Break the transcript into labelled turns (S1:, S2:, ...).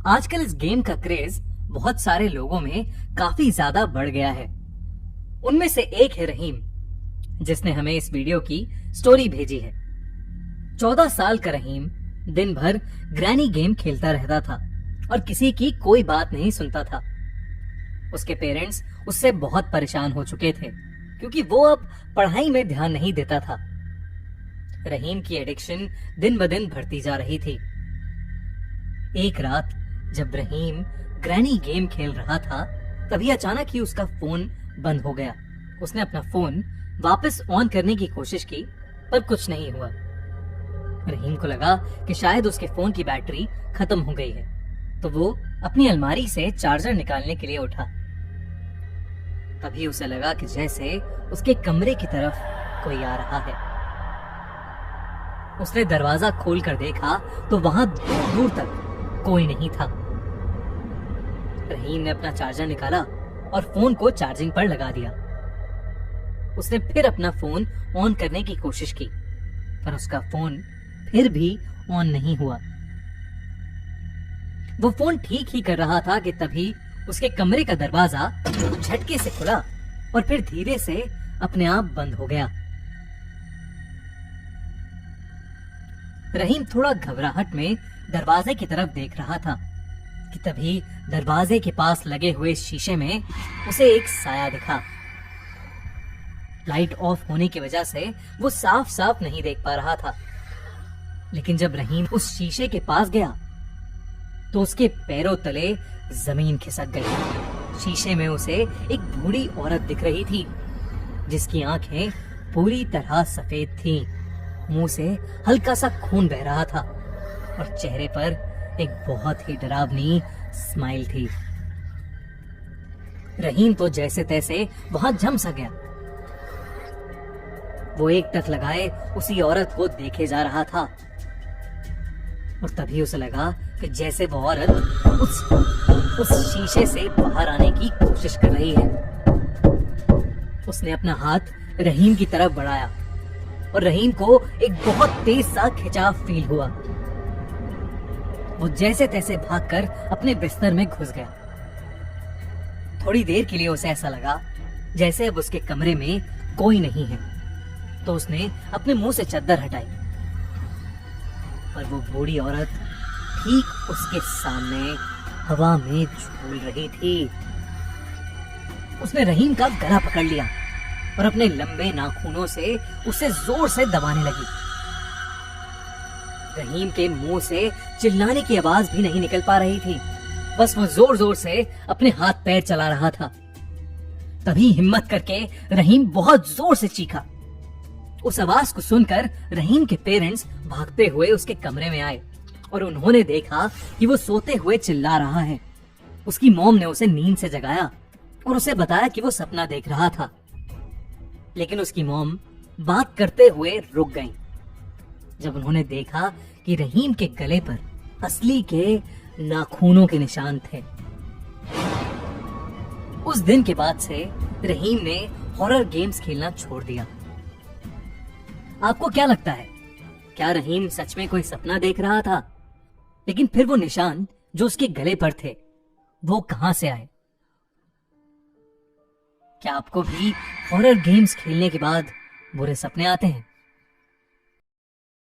S1: आजकल इस गेम का क्रेज बहुत सारे लोगों में काफी ज्यादा बढ़ गया है। उनमें से एक है रहीम, जिसने हमें इस वीडियो की स्टोरी भेजी है। 14 साल का रहीम दिन भर ग्रैनी गेम खेलता रहता था और किसी की कोई बात नहीं सुनता था। उसके पेरेंट्स उससे बहुत परेशान हो चुके थे क्योंकि वो अब पढ़ाई में ध्यान नहीं देता था। रहीम की एडिक्शन दिन ब दिन बढ़ती जा रही थी। एक रात जब रहीम ग्रैनी गेम खेल रहा था, तभी अचानक ही उसका फोन बंद हो गया। उसने अपना फोन वापस ऑन करने की कोशिश की, पर कुछ नहीं हुआ। रहीम को लगा कि शायद उसके फोन की बैटरी खत्म हो गई है, तो वो अपनी अलमारी से चार्जर निकालने के लिए उठा। तभी उसे लगा कि जैसे उसके कमरे की तरफ कोई आ रहा है। उसने दरवाजा खोल कर देखा तो वहां दूर दूर तक कोई नहीं था। रहीम ने अपना चार्जर निकाला और फोन को चार्जिंग पर लगा दिया। उसने फिर अपना फोन ऑन करने की कोशिश की, पर उसका फोन फिर भी ऑन नहीं हुआ। वो फोन ठीक ही कर रहा था कि तभी उसके कमरे का दरवाजा झटके से खुला और फिर धीरे से अपने आप बंद हो गया। रहीम थोड़ा घबराहट में दरवाजे की तरफ देख रहा था कि तभी दरवाजे के पास लगे हुए शीशे में उसे एक साया दिखा। लाइट ऑफ होने की वजह से वो साफ साफ नहीं देख पा रहा था, लेकिन जब रहीम उस शीशे के पास गया तो उसके पैरों तले जमीन खिसक गई। शीशे में उसे एक बूढ़ी औरत दिख रही थी, जिसकी आंखें पूरी तरह सफेद थीं। मुंह से हल्का सा खून बह रहा था और चेहरे पर एक बहुत ही डरावनी स्माइल थी। रहीम तो जैसे तैसे वहां जम सा गया। वो एक टक लगाए उसी औरत को देखे जा रहा था और तभी उसे लगा कि जैसे वो औरत उस शीशे से बाहर आने की कोशिश कर रही है। उसने अपना हाथ रहीम की तरफ बढ़ाया और रहीम को एक बहुत तेज सा खिंचाव फील हुआ। वो जैसे तैसे भागकर अपने बिस्तर में घुस गया। थोड़ी देर के लिए उसे ऐसा लगा जैसे अब उसके कमरे में कोई नहीं है, तो उसने अपने मुंह से चद्दर हटाई, पर वो बूढ़ी औरत ठीक उसके सामने हवा में झूल रही थी। उसने रहीम का गला पकड़ लिया और अपने लंबे नाखूनों से उसे जोर से दबाने लगी। रहीम के मुंह से चिल्लाने की आवाज भी नहीं निकल पा रही थी, बस वो जोर जोर से अपने हाथ पैर चला रहा था। तभी हिम्मत करके रहीम बहुत जोर से चीखा। उस आवाज को सुनकर रहीम के पेरेंट्स भागते हुए उसके कमरे में आए और उन्होंने देखा कि वो सोते हुए चिल्ला रहा है। उसकी मॉम ने उसे नींद से जगाया और उसे बताया कि वो सपना देख रहा था, लेकिन उसकी मॉम बात करते हुए रुक गईं जब उन्होंने देखा कि रहीम के गले पर असली के नाखूनों के निशान थे। उस दिन के बाद से रहीम ने हॉरर गेम्स खेलना छोड़ दिया। आपको क्या लगता है, क्या रहीम सच में कोई सपना देख रहा था? लेकिन फिर वो निशान जो उसके गले पर थे, वो कहां से आए? क्या आपको भी हॉरर गेम्स खेलने के बाद बुरे सपने आते हैं?